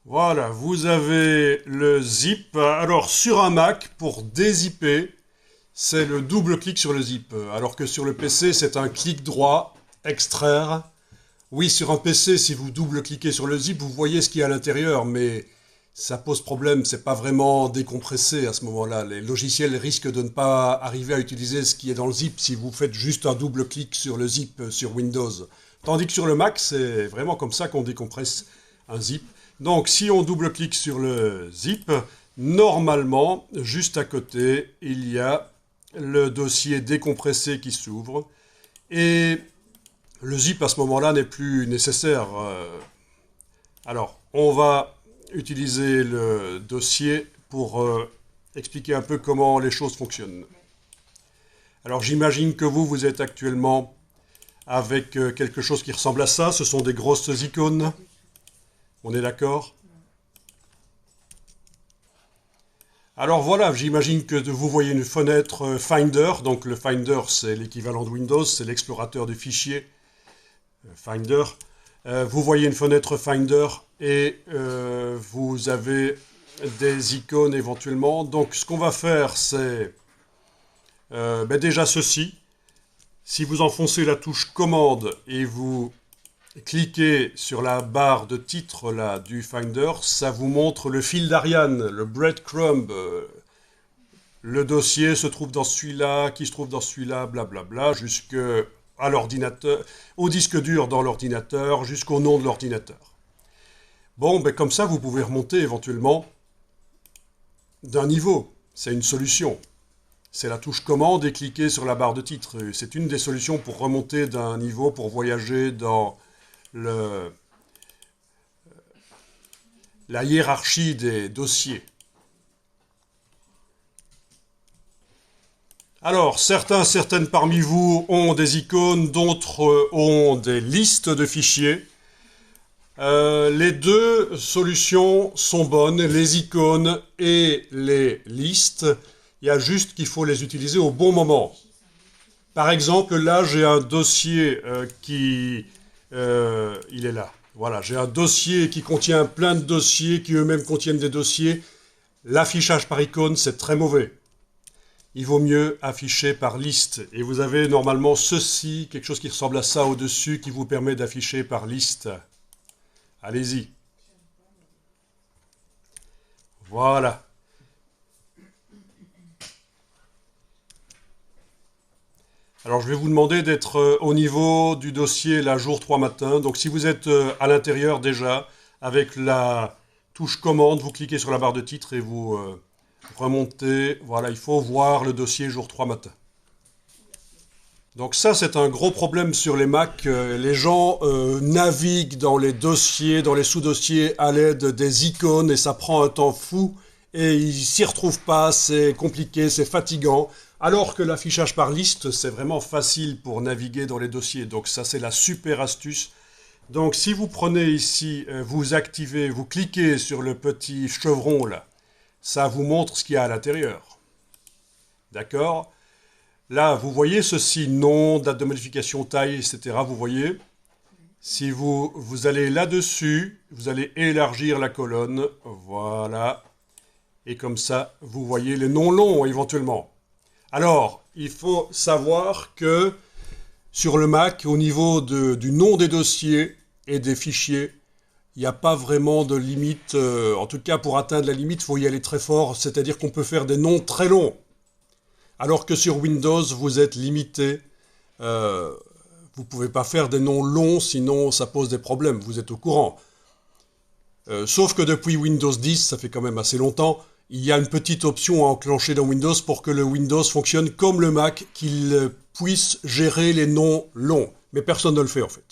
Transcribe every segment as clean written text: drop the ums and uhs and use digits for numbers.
Voilà, vous avez le zip. Alors sur un Mac, pour dézipper, c'est le double clic sur le zip. Alors que sur le PC, c'est un clic droit, extraire. Oui, sur un PC, si vous double-cliquez sur le zip, vous voyez ce qu'il y a à l'intérieur, mais ça pose problème, c'est pas vraiment décompressé à ce moment-là. Les logiciels risquent de ne pas arriver à utiliser ce qui est dans le zip si vous faites juste un double-clic sur le zip sur Windows. Tandis que sur le Mac, c'est vraiment comme ça qu'on décompresse un zip. Donc si on double-clique sur le zip, normalement, juste à côté, il y a le dossier décompressé qui s'ouvre. Et le zip à ce moment-là n'est plus nécessaire. Alors, on va utiliser le dossier pour expliquer un peu comment les choses fonctionnent. Alors, j'imagine que vous êtes actuellement avec quelque chose qui ressemble à ça. Ce sont des grosses icônes. On est d'accord? Alors voilà, j'imagine que vous voyez une fenêtre Finder. Donc le Finder, c'est l'équivalent de Windows, c'est l'explorateur de fichiers. Finder. Vous voyez une fenêtre Finder et vous avez des icônes éventuellement. Donc ce qu'on va faire, c'est déjà ceci. Si vous enfoncez la touche commande et vous cliquez sur la barre de titre là, du Finder, ça vous montre le fil d'Ariane, le breadcrumb. Le dossier se trouve dans celui-là, qui se trouve dans celui-là, blablabla, jusque à l'ordinateur, au disque dur dans l'ordinateur, jusqu'au nom de l'ordinateur. Bon, comme ça, vous pouvez remonter éventuellement d'un niveau. C'est une solution. C'est la touche commande et cliquer sur la barre de titre. C'est une des solutions pour remonter d'un niveau, pour voyager dans la hiérarchie des dossiers. Alors, certaines parmi vous ont des icônes, d'autres ont des listes de fichiers. Les deux solutions sont bonnes, les icônes et les listes. Il y a juste qu'il faut les utiliser au bon moment. Par exemple, là, j'ai un dossier il est là. Voilà, j'ai un dossier qui contient plein de dossiers, qui eux-mêmes contiennent des dossiers. L'affichage par icône, c'est très mauvais. Il vaut mieux afficher par liste. Et vous avez normalement ceci, quelque chose qui ressemble à ça au-dessus, qui vous permet d'afficher par liste. Allez-y. Voilà. Alors je vais vous demander d'être au niveau du dossier la jour 3 matin. Donc si vous êtes à l'intérieur déjà, avec la touche commande, vous cliquez sur la barre de titre et vous remontez. Voilà, il faut voir le dossier jour 3 matin. Donc ça, c'est un gros problème sur les Mac. Les gens naviguent dans les dossiers, dans les sous-dossiers à l'aide des icônes et ça prend un temps fou et ils s'y retrouvent pas, c'est compliqué, c'est fatigant. Alors que l'affichage par liste, c'est vraiment facile pour naviguer dans les dossiers. Donc ça, c'est la super astuce. Donc si vous prenez ici, vous activez, vous cliquez sur le petit chevron là, ça vous montre ce qu'il y a à l'intérieur. D'accord ? Là, vous voyez ceci, nom, date de modification, taille, etc. Vous voyez. Si vous allez là-dessus, vous allez élargir la colonne. Voilà. Et comme ça, vous voyez les noms longs éventuellement. Alors, il faut savoir que sur le Mac, au niveau du nom des dossiers et des fichiers, il n'y a pas vraiment de limite. En tout cas, pour atteindre la limite, il faut y aller très fort. C'est-à-dire qu'on peut faire des noms très longs. Alors que sur Windows, vous êtes limité. Vous ne pouvez pas faire des noms longs, sinon ça pose des problèmes. Vous êtes au courant. Sauf que depuis Windows 10, ça fait quand même assez longtemps, il y a une petite option à enclencher dans Windows pour que le Windows fonctionne comme le Mac, qu'il puisse gérer les noms longs. Mais personne ne le fait en fait.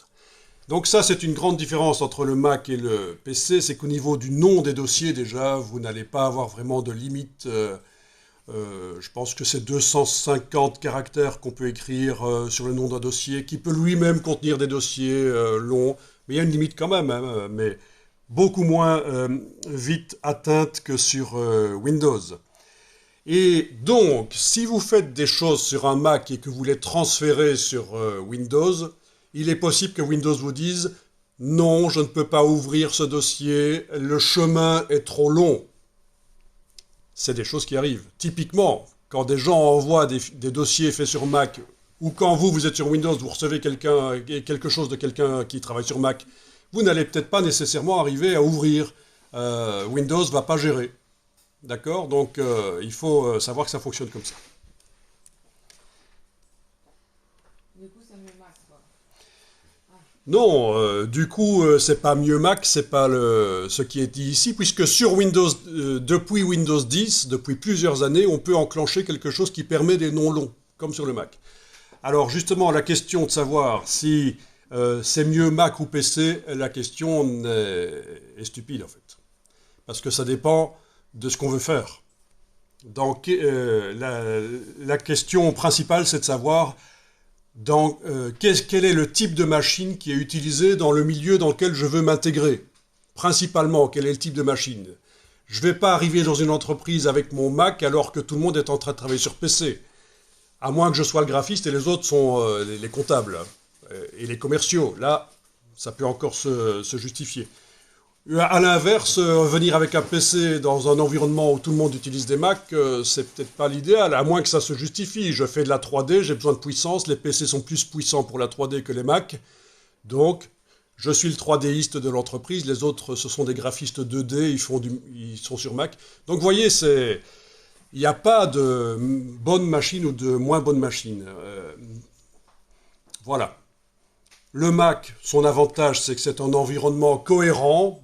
Donc ça, c'est une grande différence entre le Mac et le PC, c'est qu'au niveau du nom des dossiers, déjà, vous n'allez pas avoir vraiment de limite. Je pense que c'est 250 caractères qu'on peut écrire sur le nom d'un dossier, qui peut lui-même contenir des dossiers longs. Mais il y a une limite quand même, hein, mais beaucoup moins vite atteinte que sur Windows. Et donc, si vous faites des choses sur un Mac et que vous les transférez sur Windows, il est possible que Windows vous dise Non, je ne peux pas ouvrir ce dossier, le chemin est trop long. C'est des choses qui arrivent. Typiquement, quand des gens envoient des dossiers faits sur Mac, ou quand vous êtes sur Windows, vous recevez quelque chose de quelqu'un qui travaille sur Mac, vous n'allez peut-être pas nécessairement arriver à ouvrir. Windows ne va pas gérer. D'accord? Donc il faut savoir que ça fonctionne comme ça. Du coup, c'est mieux Mac, quoi. Ah, Non, du coup, c'est pas mieux Mac, c'est pas ce qui est dit ici, puisque sur Windows, depuis Windows 10, depuis plusieurs années, on peut enclencher quelque chose qui permet des noms longs, comme sur le Mac. Alors justement, la question de savoir si c'est mieux Mac ou PC, la question est stupide en fait, parce que ça dépend de ce qu'on veut faire. Donc la question principale, c'est de savoir quel est le type de machine qui est utilisé dans le milieu dans lequel je veux m'intégrer. Principalement, quel est le type de machine. Je ne vais pas arriver dans une entreprise avec mon Mac alors que tout le monde est en train de travailler sur PC. À moins que je sois le graphiste et les autres sont les comptables et les commerciaux. Là, ça peut encore se justifier. À l'inverse, venir avec un PC dans un environnement où tout le monde utilise des Mac, c'est peut-être pas l'idéal, à moins que ça se justifie. Je fais de la 3D, j'ai besoin de puissance, les PC sont plus puissants pour la 3D que les Mac, donc je suis le 3Diste de l'entreprise, les autres ce sont des graphistes 2D, ils sont sur Mac. Donc vous voyez, il n'y a pas de bonne machine ou de moins bonne machine. Voilà. Le Mac, son avantage, c'est que c'est un environnement cohérent.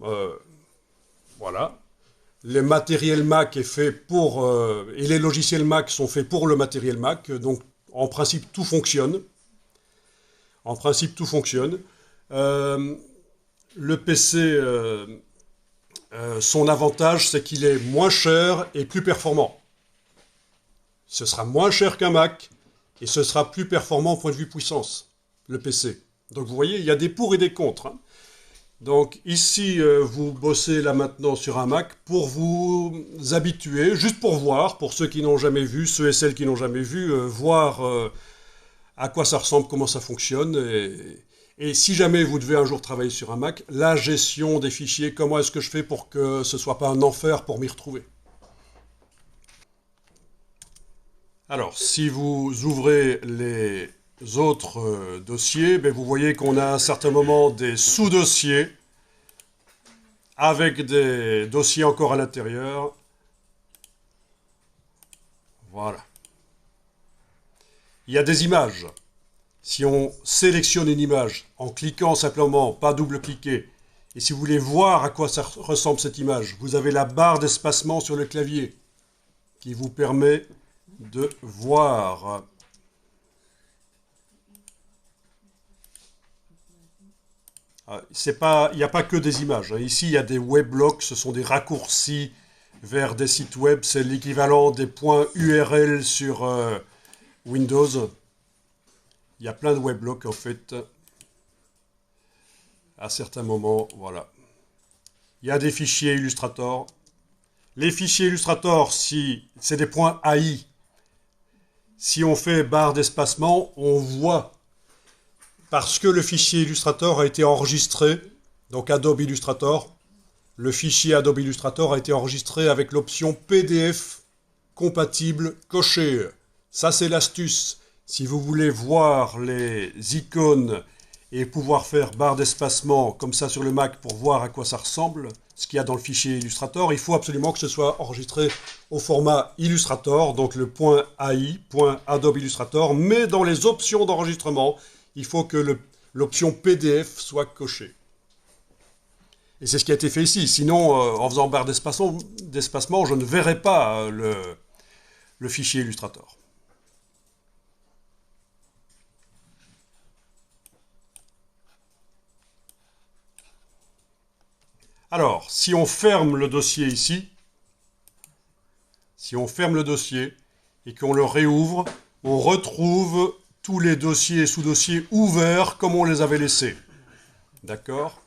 Voilà. Le matériel Mac est fait pour... et les logiciels Mac sont faits pour le matériel Mac. Donc, en principe, tout fonctionne. En principe, tout fonctionne. Euh, le PC, son avantage, c'est qu'il est moins cher et plus performant. Ce sera moins cher qu'un Mac et ce sera plus performant au point de vue puissance, le PC. Donc, vous voyez, il y a des pour et des contre, hein. Donc ici, vous bossez là maintenant sur un Mac pour vous habituer, juste pour voir, pour ceux qui n'ont jamais vu, ceux et celles qui n'ont jamais vu, voir à quoi ça ressemble, comment ça fonctionne. Et si jamais vous devez un jour travailler sur un Mac, la gestion des fichiers, comment est-ce que je fais pour que ce ne soit pas un enfer pour m'y retrouver. Alors, si vous ouvrez les autres dossiers, ben, vous voyez qu'on a à un certain moment des sous-dossiers avec des dossiers encore à l'intérieur. Voilà. Il y a des images. Si on sélectionne une image en cliquant simplement, pas double-cliquer, et si vous voulez voir à quoi ça ressemble cette image, vous avez la barre d'espacement sur le clavier qui vous permet de voir. Il n'y a pas que des images, hein. Ici, il y a des weblogs, ce sont des raccourcis vers des sites web. C'est l'équivalent des points URL sur Windows. Il y a plein de weblogs en fait. À certains moments, voilà. Il y a des fichiers Illustrator. Les fichiers Illustrator, si c'est des points AI, si on fait barre d'espacement, on voit, parce que le fichier Illustrator a été enregistré, donc Adobe Illustrator, le fichier Adobe Illustrator a été enregistré avec l'option PDF compatible cochée. Ça, c'est l'astuce. Si vous voulez voir les icônes et pouvoir faire barre d'espacement comme ça sur le Mac pour voir à quoi ça ressemble, ce qu'il y a dans le fichier Illustrator, il faut absolument que ce soit enregistré au format Illustrator, donc le .ai, .adobe Illustrator, mais dans les options d'enregistrement, il faut que l'option PDF soit cochée. Et c'est ce qui a été fait ici. Sinon, en faisant barre d'espacement, je ne verrai pas le fichier Illustrator. Alors, si on ferme le dossier ici, si on ferme le dossier et qu'on le réouvre, on retrouve tous les dossiers et sous-dossiers ouverts comme on les avait laissés. D'accord?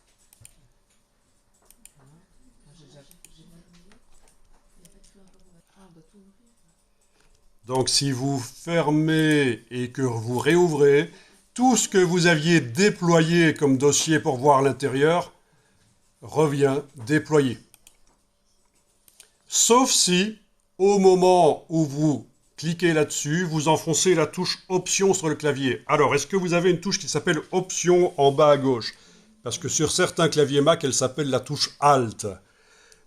on doit tout ouvrir. Donc si vous fermez et que vous réouvrez, tout ce que vous aviez déployé comme dossier pour voir l'intérieur revient déployé. Sauf si, au moment où vous cliquez là-dessus, vous enfoncez la touche Option sur le clavier. Alors, est-ce que vous avez une touche qui s'appelle Option en bas à gauche? Parce que sur certains claviers Mac, elle s'appelle la touche Alt.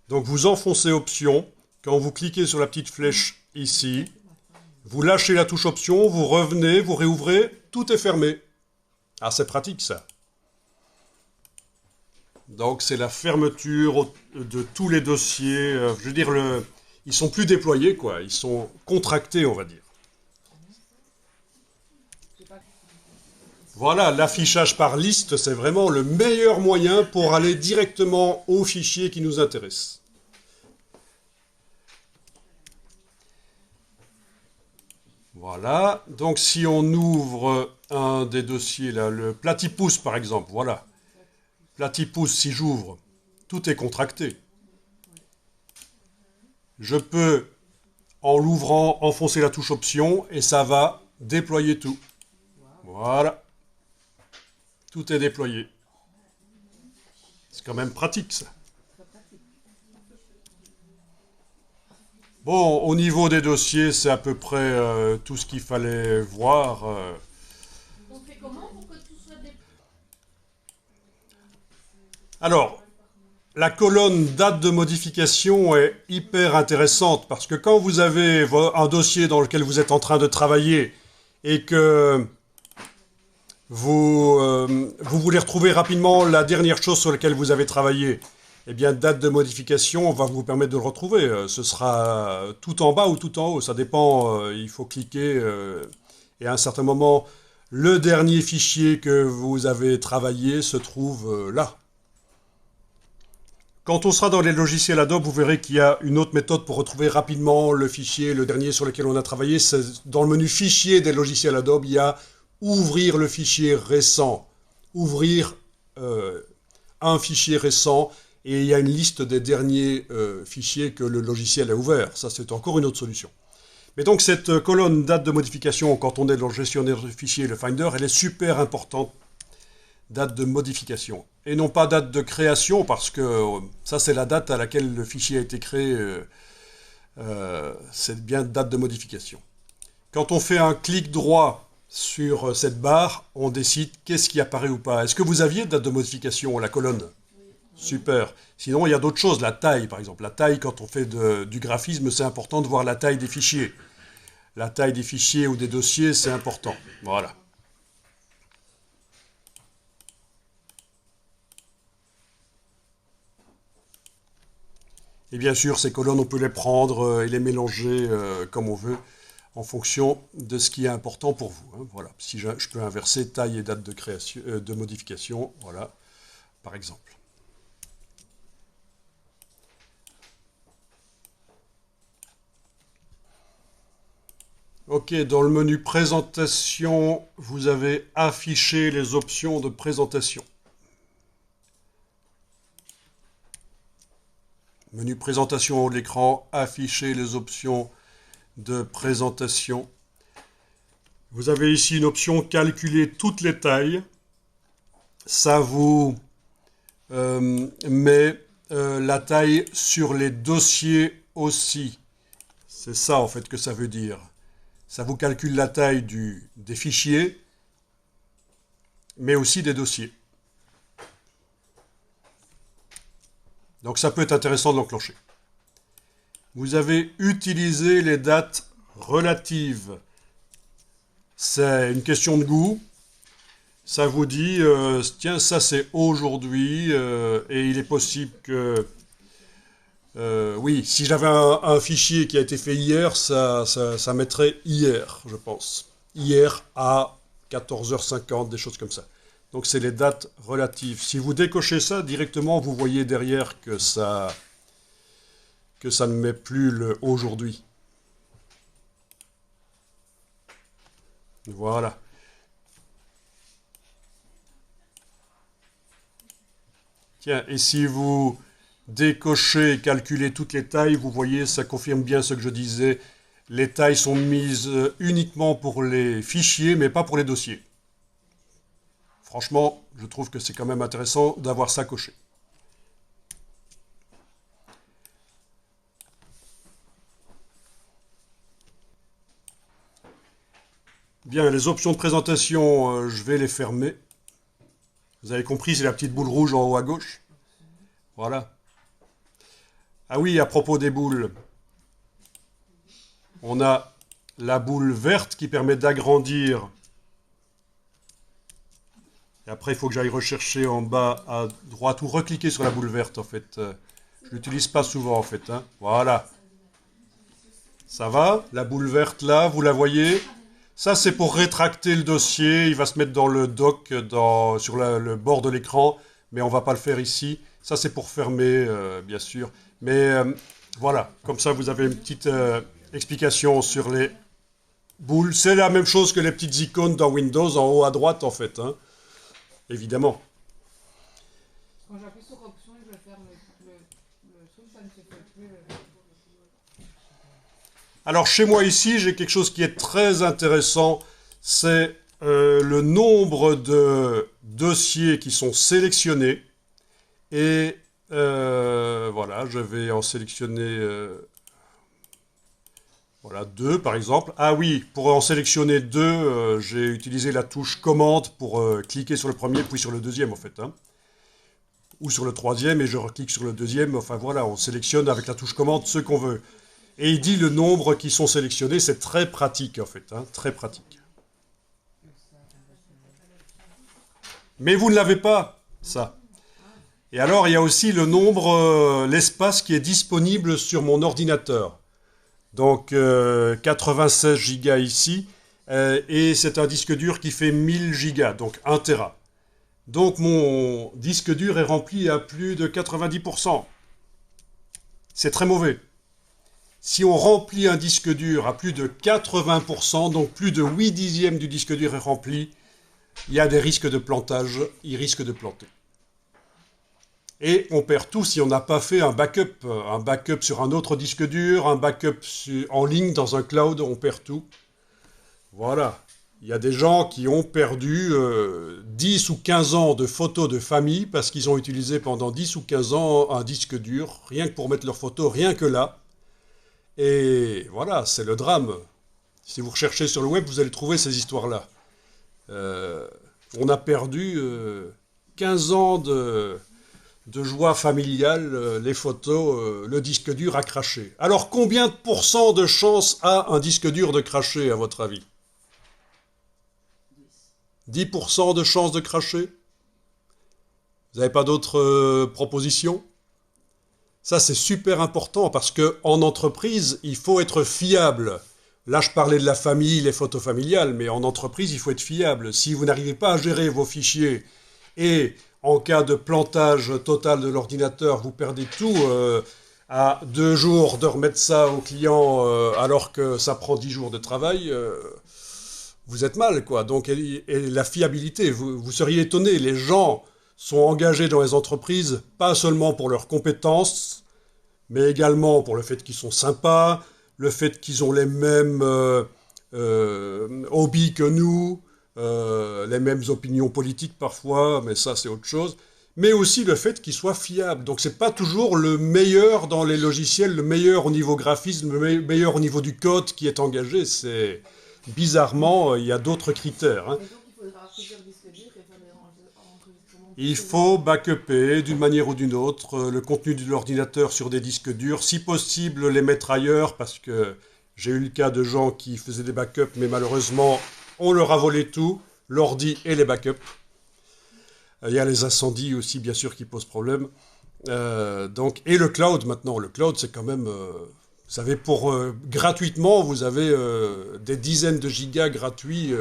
Donc, vous enfoncez Option. Quand vous cliquez sur la petite flèche ici, vous lâchez la touche Option, vous revenez, vous réouvrez, tout est fermé. Ah, c'est pratique ça. Donc c'est la fermeture de tous les dossiers. Je veux dire, ils sont plus déployés, quoi. Ils sont contractés, on va dire. Voilà, l'affichage par liste, c'est vraiment le meilleur moyen pour aller directement au fichier qui nous intéresse. Voilà, donc si on ouvre un des dossiers, là, le platypus par exemple, voilà. Platypus, si j'ouvre, tout est contracté. Je peux, en l'ouvrant, enfoncer la touche Option et ça va déployer tout. Voilà. Tout est déployé. C'est quand même pratique ça. Bon, au niveau des dossiers, c'est à peu près tout ce qu'il fallait voir. On fait comment pour que tout soit déployé? Alors, la colonne date de modification est hyper intéressante parce que quand vous avez un dossier dans lequel vous êtes en train de travailler et que vous voulez retrouver rapidement la dernière chose sur laquelle vous avez travaillé, eh bien, date de modification va vous permettre de le retrouver. Ce sera tout en bas ou tout en haut, ça dépend, il faut cliquer et à un certain moment, le dernier fichier que vous avez travaillé se trouve là. Quand on sera dans les logiciels Adobe, vous verrez qu'il y a une autre méthode pour retrouver rapidement le fichier, le dernier sur lequel on a travaillé. Dans le menu fichier des logiciels Adobe, il y a ouvrir le fichier récent, ouvrir un fichier récent, et il y a une liste des derniers fichiers que le logiciel a ouverts. Ça, c'est encore une autre solution. Mais donc, cette colonne date de modification, quand on est dans le gestionnaire de fichiers, le Finder, elle est super importante. Date de modification. Et non pas date de création, parce que ça, c'est la date à laquelle le fichier a été créé. C'est bien date de modification. Quand on fait un clic droit sur cette barre, on décide qu'est-ce qui apparaît ou pas. Est-ce que vous aviez date de modification, la colonne? Super. Sinon, il y a d'autres choses. La taille, par exemple. La taille, quand on fait du graphisme, c'est important de voir la taille des fichiers. La taille des fichiers ou des dossiers, c'est important. Voilà. Et bien sûr, ces colonnes, on peut les prendre et les mélanger comme on veut, en fonction de ce qui est important pour vous. Hein. Voilà. Si je peux inverser taille et date de création, de modification, voilà, par exemple. Ok, dans le menu présentation, vous avez affiché les options de présentation. Menu présentation en haut de l'écran, afficher les options de présentation. Vous avez ici une option calculer toutes les tailles. Ça vous met la taille sur les dossiers aussi. C'est ça en fait que ça veut dire. Ça vous calcule la taille des fichiers, mais aussi des dossiers. Donc ça peut être intéressant de l'enclencher. Vous avez utilisé les dates relatives. C'est une question de goût. Ça vous dit, tiens, ça c'est aujourd'hui, et il est possible que... oui, si j'avais un fichier qui a été fait hier, ça mettrait hier, je pense. Hier à 14h50, des choses comme ça. Donc c'est les dates relatives. Si vous décochez ça, directement, vous voyez derrière que ça ne met plus le aujourd'hui. Voilà. Tiens, et si vous décochez et calculez toutes les tailles, vous voyez, ça confirme bien ce que je disais. Les tailles sont mises uniquement pour les fichiers, mais pas pour les dossiers. franchement, je trouve que c'est quand même intéressant d'avoir ça coché. Bien, les options de présentation, je vais les fermer. Vous avez compris, c'est la petite boule rouge en haut à gauche. Voilà. Ah oui, à propos des boules, on a la boule verte qui permet d'agrandir. Et après, il faut que j'aille rechercher en bas à droite ou recliquer sur la boule verte, en fait. Je ne l'utilise pas souvent, en fait. Hein. Voilà. Ça va? La boule verte, là, vous la voyez? Ça, c'est pour rétracter le dossier. Il va se mettre dans le dock, sur le bord de l'écran. Mais on ne va pas le faire ici. Ça, c'est pour fermer, bien sûr. Mais voilà, comme ça, vous avez une petite explication sur les boules. C'est la même chose que les petites icônes dans Windows, en haut à droite, en fait. Hein. Évidemment. Quand j'appuie sur option et que je ferme le truc, ça ne se fait plus. Alors chez moi ici, j'ai quelque chose qui est très intéressant, c'est le nombre de dossiers qui sont sélectionnés. Et voilà, je vais en sélectionner voilà, 2 par exemple. Ah oui, pour en sélectionner 2, j'ai utilisé la touche commande pour cliquer sur le premier puis sur le deuxième en fait. Hein. Ou sur le troisième et je reclique sur le deuxième. Enfin voilà, on sélectionne avec la touche commande ce qu'on veut. Et il dit le nombre qui sont sélectionnés, c'est très pratique en fait, hein, très pratique. Mais vous ne l'avez pas, ça. Et alors il y a aussi le nombre, l'espace qui est disponible sur mon ordinateur. Donc 96 Go ici, et c'est un disque dur qui fait 1000 Go, donc 1 Tera. Donc mon disque dur est rempli à plus de 90%. C'est très mauvais. Si on remplit un disque dur à plus de 80%, donc plus de 8 dixièmes du disque dur est rempli, il y a des risques de plantage, il risque de planter. Et on perd tout si on n'a pas fait un backup sur un autre disque dur, un backup en ligne dans un cloud, on perd tout. Voilà. Il y a des gens qui ont perdu 10 ou 15 ans de photos de famille parce qu'ils ont utilisé pendant 10 ou 15 ans un disque dur, rien que pour mettre leurs photos, rien que là. Et voilà, c'est le drame. Si vous recherchez sur le web, vous allez trouver ces histoires-là. On a perdu 15 ans de joie familiale, les photos, le disque dur a craché. Alors combien de pourcents de chance a un disque dur de cracher, à votre avis? 10% de chance de cracher? Vous n'avez pas d'autres propositions? Ça, c'est super important parce qu'en entreprise, il faut être fiable. Là, je parlais de la famille, les photos familiales, mais en entreprise, il faut être fiable. Si vous n'arrivez pas à gérer vos fichiers et en cas de plantage total de l'ordinateur, vous perdez tout à 2 jours de remettre ça au client alors que ça prend 10 jours de travail, vous êtes mal, quoi. Donc, et la fiabilité, vous seriez étonné, les gens sont engagés dans les entreprises, pas seulement pour leurs compétences, mais également pour le fait qu'ils sont sympas, le fait qu'ils ont les mêmes hobbies que nous, les mêmes opinions politiques parfois, mais ça c'est autre chose, mais aussi le fait qu'ils soient fiables. Donc c'est pas toujours le meilleur dans les logiciels, le meilleur au niveau graphisme, le meilleur au niveau du code qui est engagé, c'est bizarrement, il y a d'autres critères. Hein. Et donc il faudra plusieurs disques durs et faire des enregistrements. Il faut backuper d'une manière ou d'une autre le contenu de l'ordinateur sur des disques durs, si possible les mettre ailleurs, parce que j'ai eu le cas de gens qui faisaient des backups, mais malheureusement on leur a volé tout, l'ordi et les backups. Il y a les incendies aussi, bien sûr, qui posent problème. Et le cloud maintenant, le cloud c'est quand même... vous savez, gratuitement, vous avez des dizaines de gigas gratuits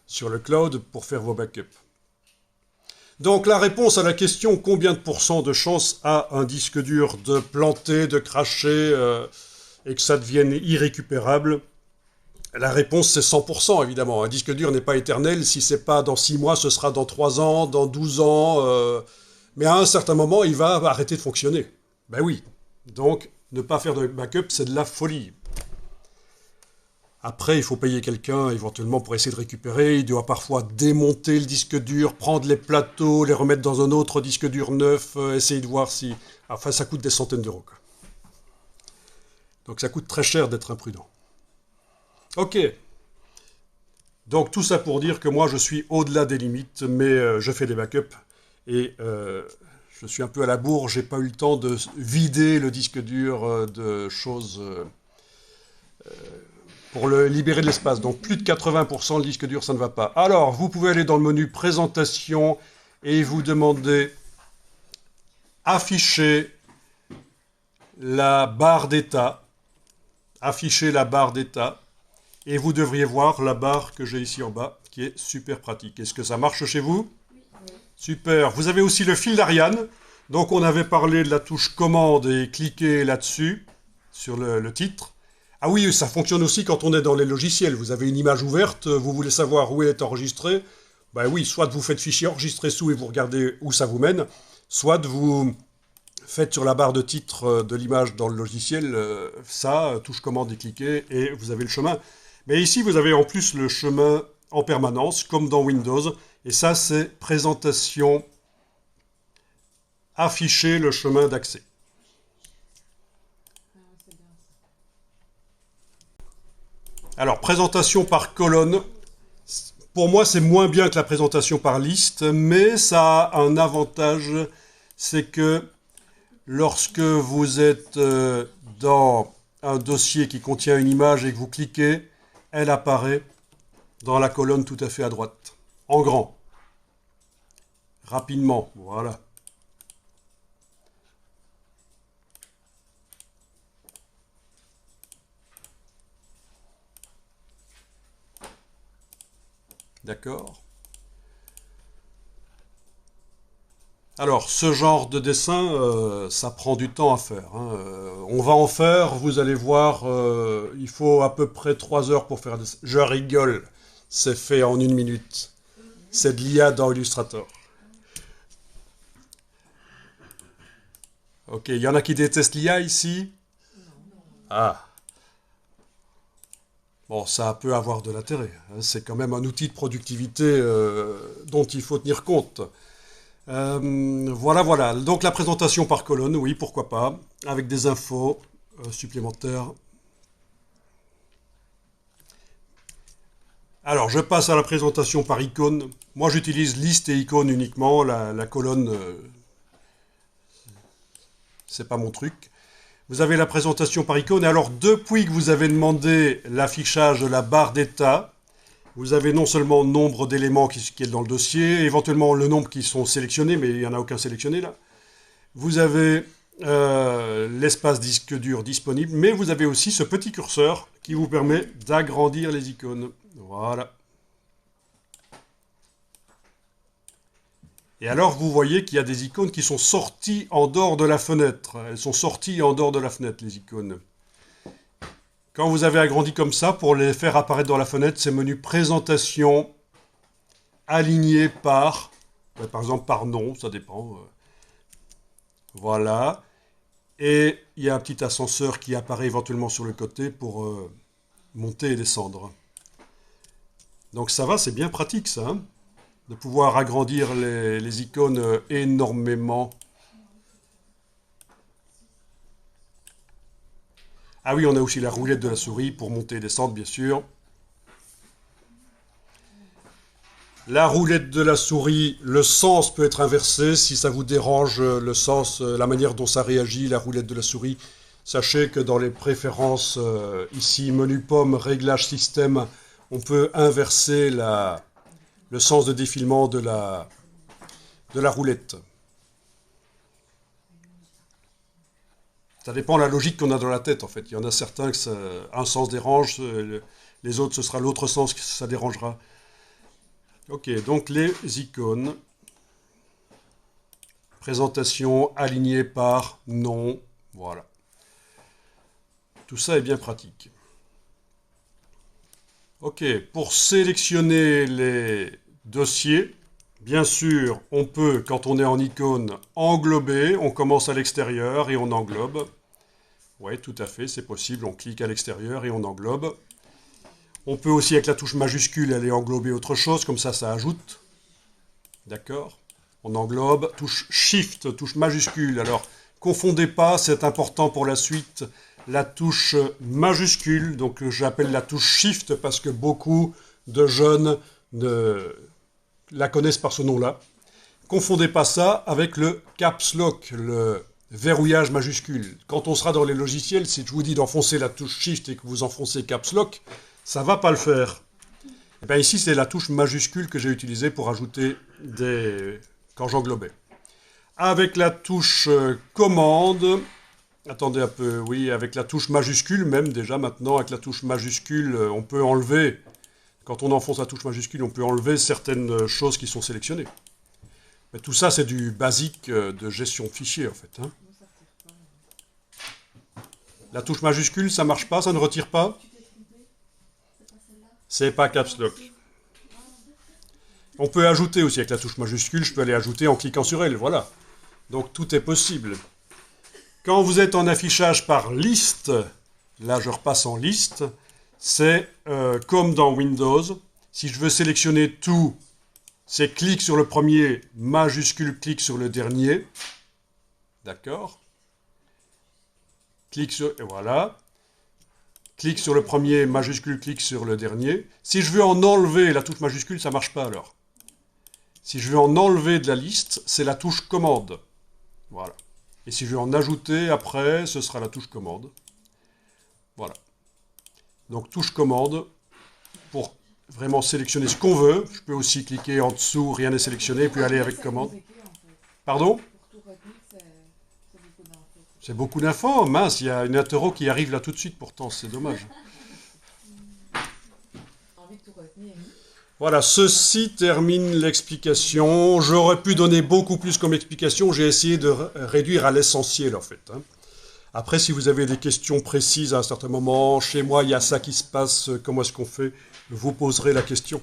sur le cloud pour faire vos backups. Donc la réponse à la question combien de pourcents de chance a un disque dur de planter, de cracher et que ça devienne irrécupérable, la réponse c'est 100% évidemment. Un disque dur n'est pas éternel, si c'est pas dans 6 mois, ce sera dans 3 ans, dans 12 ans, mais à un certain moment il va arrêter de fonctionner. Ben oui, donc ne pas faire de backup c'est de la folie. Après, il faut payer quelqu'un éventuellement pour essayer de récupérer. Il doit parfois démonter le disque dur, prendre les plateaux, les remettre dans un autre disque dur neuf, essayer de voir si... Enfin, ça coûte des centaines d'euros, quoi. Donc ça coûte très cher d'être imprudent. Ok. Donc tout ça pour dire que moi, je suis au-delà des limites, mais je fais des backups. Et je suis un peu à la bourre, j'ai pas eu le temps de vider le disque dur de choses... pour le libérer de l'espace. Donc plus de 80%, le disque dur, ça ne va pas. Alors, vous pouvez aller dans le menu présentation et vous demander afficher la barre d'état. Afficher la barre d'état. Et vous devriez voir la barre que j'ai ici en bas, qui est super pratique. Est-ce que ça marche chez vous? Super. Vous avez aussi le fil d'Ariane. Donc on avait parlé de la touche commande et cliquez là-dessus, sur le titre. Ah oui, ça fonctionne aussi quand on est dans les logiciels. Vous avez une image ouverte, vous voulez savoir où elle est enregistrée. Ben oui, soit vous faites fichier enregistrer sous et vous regardez où ça vous mène, soit vous faites sur la barre de titre de l'image dans le logiciel, ça, touche commande et cliquez, et vous avez le chemin. Mais ici, vous avez en plus le chemin en permanence, comme dans Windows. Et ça, c'est présentation, afficher le chemin d'accès. Alors, présentation par colonne. Pour moi, c'est moins bien que la présentation par liste, mais ça a un avantage, c'est que lorsque vous êtes dans un dossier qui contient une image et que vous cliquez, elle apparaît dans la colonne tout à fait à droite, en grand, rapidement, voilà. D'accord. Alors, ce genre de dessin, ça prend du temps à faire, hein. On va en faire, vous allez voir, il faut à peu près 3 heures pour faire un dessin. Je rigole, c'est fait en 1 minute. C'est de l'IA dans Illustrator. Ok, il y en a qui détestent l'IA ici? Ah. Bon, ça peut avoir de l'intérêt, hein. C'est quand même un outil de productivité dont il faut tenir compte. Voilà. Donc la présentation par colonne, oui, pourquoi pas, avec des infos supplémentaires. Alors, je passe à la présentation par icône. Moi, j'utilise liste et icône uniquement. La colonne, c'est pas mon truc. Vous avez la présentation par icône. Et alors, depuis que vous avez demandé l'affichage de la barre d'état, vous avez non seulement le nombre d'éléments qui est dans le dossier, éventuellement le nombre qui sont sélectionnés, mais il n'y en a aucun sélectionné là. Vous avez l'espace disque dur disponible, mais vous avez aussi ce petit curseur qui vous permet d'agrandir les icônes. Voilà. Et alors, vous voyez qu'il y a des icônes qui sont sorties en dehors de la fenêtre. Elles sont sorties en dehors de la fenêtre, les icônes. Quand vous avez agrandi comme ça, pour les faire apparaître dans la fenêtre, c'est menu présentation, aligné par exemple par nom, ça dépend. Voilà. Et il y a un petit ascenseur qui apparaît éventuellement sur le côté pour monter et descendre. Donc ça va, c'est bien pratique ça, hein, de pouvoir agrandir les icônes énormément. Ah oui, on a aussi la roulette de la souris pour monter et descendre, bien sûr. La roulette de la souris, le sens peut être inversé. Si ça vous dérange le sens, la manière dont ça réagit, la roulette de la souris, sachez que dans les préférences, ici, menu pomme, réglage système, on peut inverser le sens de défilement de la roulette. Ça dépend de la logique qu'on a dans la tête, en fait. Il y en a certains que un sens dérange, les autres, ce sera l'autre sens que ça dérangera. Ok, donc les icônes. Présentation alignée par nom. Voilà. Tout ça est bien pratique. Ok, pour sélectionner les dossiers, bien sûr, on peut, quand on est en icône, englober. On commence à l'extérieur et on englobe. Oui, tout à fait, c'est possible. On clique à l'extérieur et on englobe. On peut aussi, avec la touche majuscule, aller englober autre chose, comme ça ajoute. D'accord? On englobe. Touche Shift, touche majuscule. Alors, confondez pas, c'est important pour la suite, la touche majuscule. Donc, j'appelle la touche Shift parce que beaucoup de jeunes la connaissent par ce nom-là. Confondez pas ça avec le Caps Lock, le verrouillage majuscule. Quand on sera dans les logiciels, si je vous dis d'enfoncer la touche Shift et que vous enfoncez Caps Lock, ça va pas le faire. Et bien ici, c'est la touche majuscule que j'ai utilisée pour ajouter quand j'englobais. Avec la touche commande, attendez un peu, oui, avec la touche majuscule même déjà maintenant, avec la touche majuscule, on peut enlever, quand on enfonce la touche majuscule, on peut enlever certaines choses qui sont sélectionnées. Mais tout ça, c'est du basique de gestion de fichiers, en fait. Hein. La touche majuscule, ça marche pas, ça ne retire pas? C'est pas Caps Lock. On peut ajouter aussi avec la touche majuscule, je peux aller ajouter en cliquant sur elle, voilà. Donc tout est possible. Quand vous êtes en affichage par liste, là je repasse en liste, c'est comme dans Windows. Si je veux sélectionner tout, c'est clic sur le premier, majuscule, clic sur le dernier. D'accord? Clic sur... Et voilà. Clic sur le premier, majuscule, clic sur le dernier. Si je veux en enlever la touche majuscule, ça ne marche pas alors. Si je veux en enlever de la liste, c'est la touche commande. Voilà. Et si je veux en ajouter après, ce sera la touche commande. Voilà. Donc touche commande pour vraiment sélectionner ce qu'on veut. Je peux aussi cliquer en dessous, rien n'est sélectionné, puis aller avec commande. Pardon? C'est beaucoup d'infos. Mince, il y a une interro qui arrive là tout de suite pourtant, c'est dommage. Voilà, ceci termine l'explication. J'aurais pu donner beaucoup plus comme explication. J'ai essayé de réduire à l'essentiel en fait. Hein. Après, si vous avez des questions précises à un certain moment, chez moi il y a ça qui se passe, comment est-ce qu'on fait? Vous poserez la question.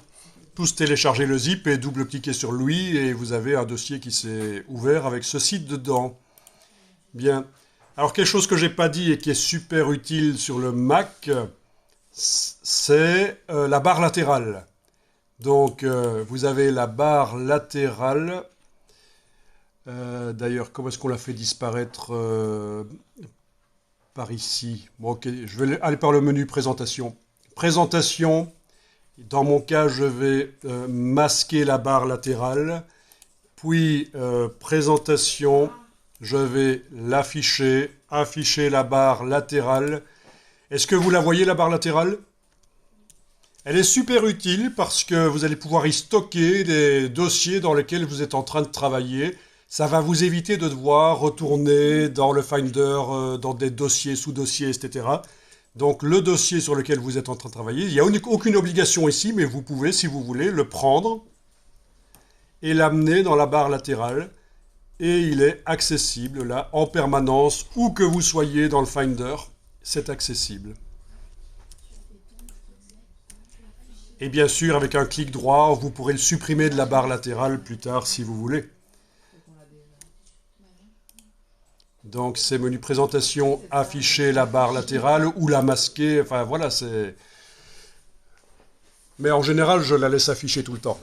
Tous téléchargez le zip et double-cliquez sur lui et vous avez un dossier qui s'est ouvert avec ceci dedans. Bien. Alors quelque chose que j'ai pas dit et qui est super utile sur le Mac, c'est la barre latérale. Donc vous avez la barre latérale. D'ailleurs, comment est-ce qu'on la fait disparaître par ici? Bon, ok, je vais aller par le menu présentation. Présentation. Dans mon cas, je vais masquer la barre latérale. Puis présentation. Je vais l'afficher, afficher la barre latérale. Est-ce que vous la voyez, la barre latérale? Elle est super utile parce que vous allez pouvoir y stocker des dossiers dans lesquels vous êtes en train de travailler. Ça va vous éviter de devoir retourner dans le Finder, dans des dossiers, sous-dossiers, etc. Donc le dossier sur lequel vous êtes en train de travailler, il n'y a aucune obligation ici, mais vous pouvez, si vous voulez, le prendre et l'amener dans la barre latérale. Et il est accessible là en permanence, où que vous soyez dans le Finder, c'est accessible. Et bien sûr, avec un clic droit, vous pourrez le supprimer de la barre latérale plus tard si vous voulez. Donc c'est menu présentation, afficher la barre latérale ou la masquer, enfin voilà, c'est... Mais en général, je la laisse afficher tout le temps.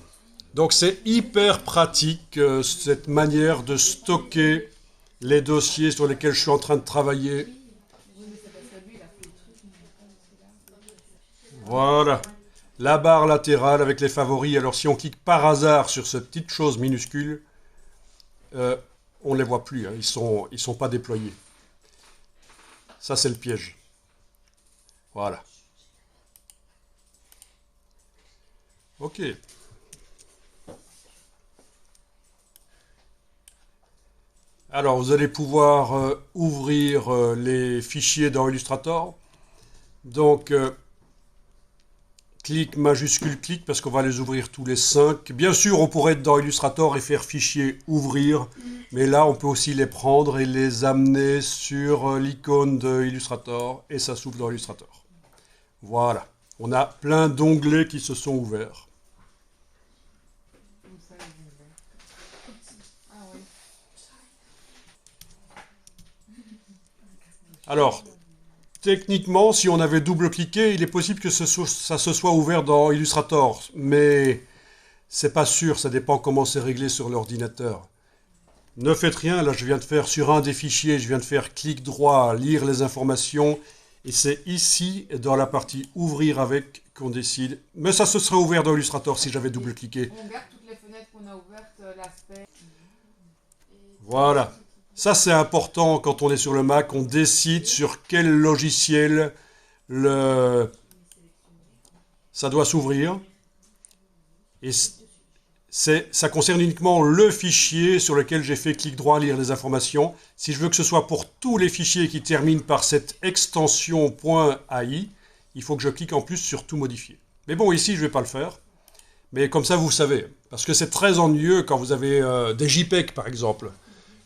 Donc c'est hyper pratique, cette manière de stocker les dossiers sur lesquels je suis en train de travailler. Voilà. La barre latérale avec les favoris. Alors si on clique par hasard sur cette petite chose minuscule, on ne les voit plus. Hein. Ils sont pas déployés. Ça, c'est le piège. Voilà. Ok. Alors, vous allez pouvoir ouvrir les fichiers dans Illustrator. Donc, clic majuscule clic parce qu'on va les ouvrir tous les 5. Bien sûr, on pourrait être dans Illustrator et faire fichier ouvrir, mais là, on peut aussi les prendre et les amener sur l'icône de Illustrator et ça s'ouvre dans Illustrator. Voilà. On a plein d'onglets qui se sont ouverts. Alors, Techniquement, si on avait double-cliqué, il est possible que ça se soit ouvert dans Illustrator, mais c'est pas sûr, ça dépend comment c'est réglé sur l'ordinateur. Ne faites rien, là je viens de faire sur un des fichiers, je viens de faire clic droit, lire les informations, et c'est ici, dans la partie ouvrir avec, qu'on décide. Mais ça se serait ouvert dans Illustrator si j'avais double-cliqué. On garde toutes les fenêtres qu'on a ouvertes, l'aspect. Voilà. Ça c'est important quand on est sur le Mac, on décide sur quel logiciel ça doit s'ouvrir. Et ça concerne uniquement le fichier sur lequel j'ai fait clic droit, lire les informations. Si je veux que ce soit pour tous les fichiers qui terminent par cette extension .ai, il faut que je clique en plus sur tout modifier. Mais bon, ici, je ne vais pas le faire. Mais comme ça, vous savez. Parce que c'est très ennuyeux quand vous avez des JPEG, par exemple.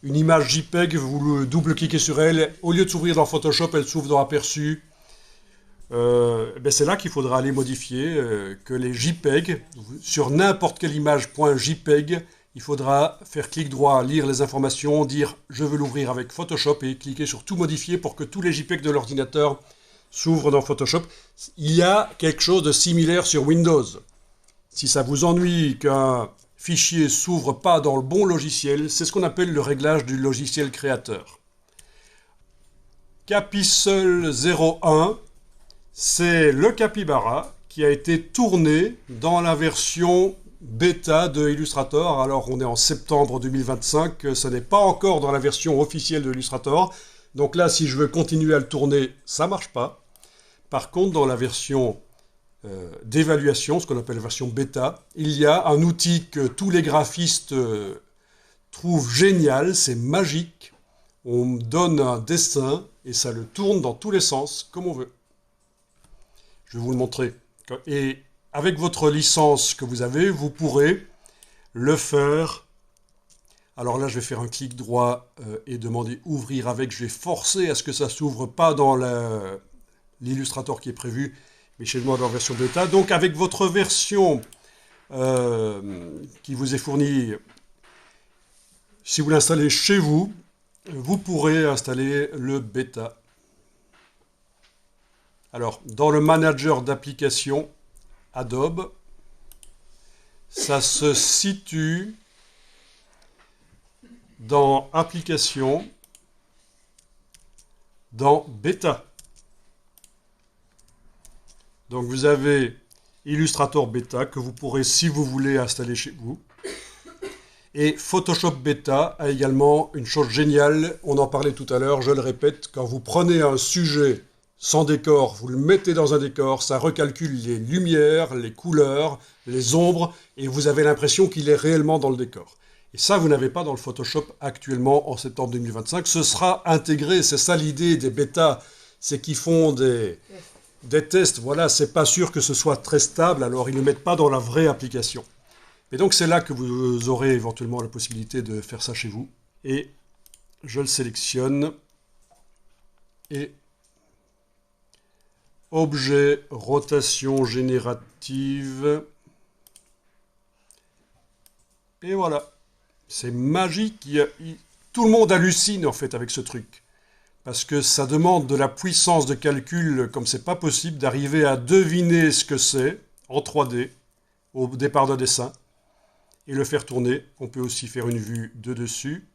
Une image JPEG, vous double-cliquez sur elle. Au lieu de s'ouvrir dans Photoshop, elle s'ouvre dans Aperçu. C'est là qu'il faudra aller modifier que les JPEG, sur n'importe quelle image .jpeg, il faudra faire clic droit, lire les informations, dire je veux l'ouvrir avec Photoshop et cliquer sur tout modifier pour que tous les JPEG de l'ordinateur s'ouvrent dans Photoshop. Il y a quelque chose de similaire sur Windows. Si ça vous ennuie qu'un fichier s'ouvre pas dans le bon logiciel, c'est ce qu'on appelle le réglage du logiciel créateur. Capisol 01, c'est le capybara qui a été tourné dans la version bêta de Illustrator. Alors on est en septembre 2025, ce n'est pas encore dans la version officielle de Illustrator. Donc là, si je veux continuer à le tourner, ça ne marche pas. Par contre, dans la version d'évaluation, ce qu'on appelle la version bêta, il y a un outil que tous les graphistes trouvent génial, c'est magique. On donne un dessin et ça le tourne dans tous les sens, comme on veut. Je vais vous le montrer. Et avec votre licence que vous avez, vous pourrez le faire. Alors là, je vais faire un clic droit et demander ouvrir avec. Je vais forcer à ce que ça ne s'ouvre pas dans l'Illustrator qui est prévu, mais chez moi dans la version bêta. Donc avec votre version qui vous est fournie, si vous l'installez chez vous, vous pourrez installer le bêta. Alors, dans le manager d'application Adobe, ça se situe dans Applications, dans Bêta. Donc vous avez Illustrator Bêta que vous pourrez, si vous voulez, installer chez vous. Et Photoshop Bêta a également une chose géniale, on en parlait tout à l'heure, je le répète, quand vous prenez un sujet sans décor, vous le mettez dans un décor, ça recalcule les lumières, les couleurs, les ombres, et vous avez l'impression qu'il est réellement dans le décor. Et ça, vous n'avez pas dans le Photoshop actuellement en septembre 2025. Ce sera intégré, c'est ça l'idée des bêtas, c'est qu'ils font des tests. Voilà, c'est pas sûr que ce soit très stable, alors ils ne le mettent pas dans la vraie application. Et donc c'est là que vous aurez éventuellement la possibilité de faire ça chez vous. Et je le sélectionne et objet, rotation générative. Et voilà. C'est magique. Tout le monde hallucine en fait avec ce truc. Parce que ça demande de la puissance de calcul comme c'est pas possible d'arriver à deviner ce que c'est en 3D au départ d'un dessin et le faire tourner. On peut aussi faire une vue de dessus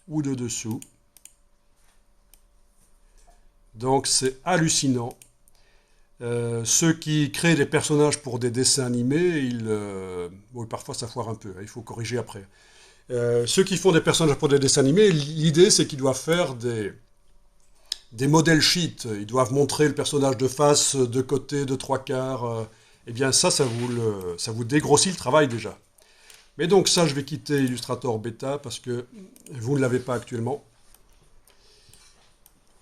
ou de dessous. Donc c'est hallucinant. Ceux qui créent des personnages pour des dessins animés, bon, parfois ça foire un peu, il faut corriger après. Ceux qui font des personnages pour des dessins animés, l'idée c'est qu'ils doivent faire des modèles sheets. Ils doivent montrer le personnage de face, de côté, de trois quarts. Eh bien ça vous dégrossit le travail déjà. Mais donc ça, je vais quitter Illustrator Bêta parce que vous ne l'avez pas actuellement.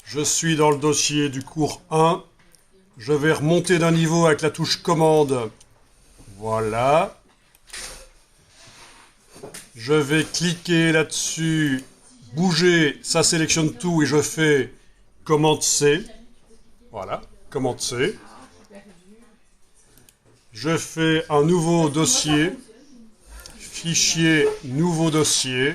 Je suis dans le dossier du cours 1. Je vais remonter d'un niveau avec la touche commande. Voilà. Je vais cliquer là-dessus, bouger, ça sélectionne tout et je fais commande C. Voilà, commande C. Je fais un nouveau dossier, fichier, nouveau dossier.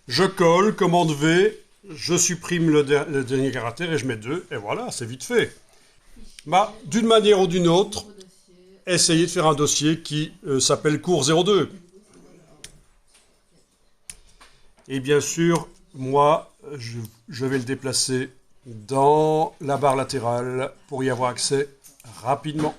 Je colle, commande V, je supprime le dernier caractère et je mets 2, et voilà, c'est vite fait. Bah, d'une manière ou d'une autre, essayez de faire un dossier qui s'appelle cours 02. Et bien sûr, moi, je vais le déplacer dans la barre latérale pour y avoir accès rapidement.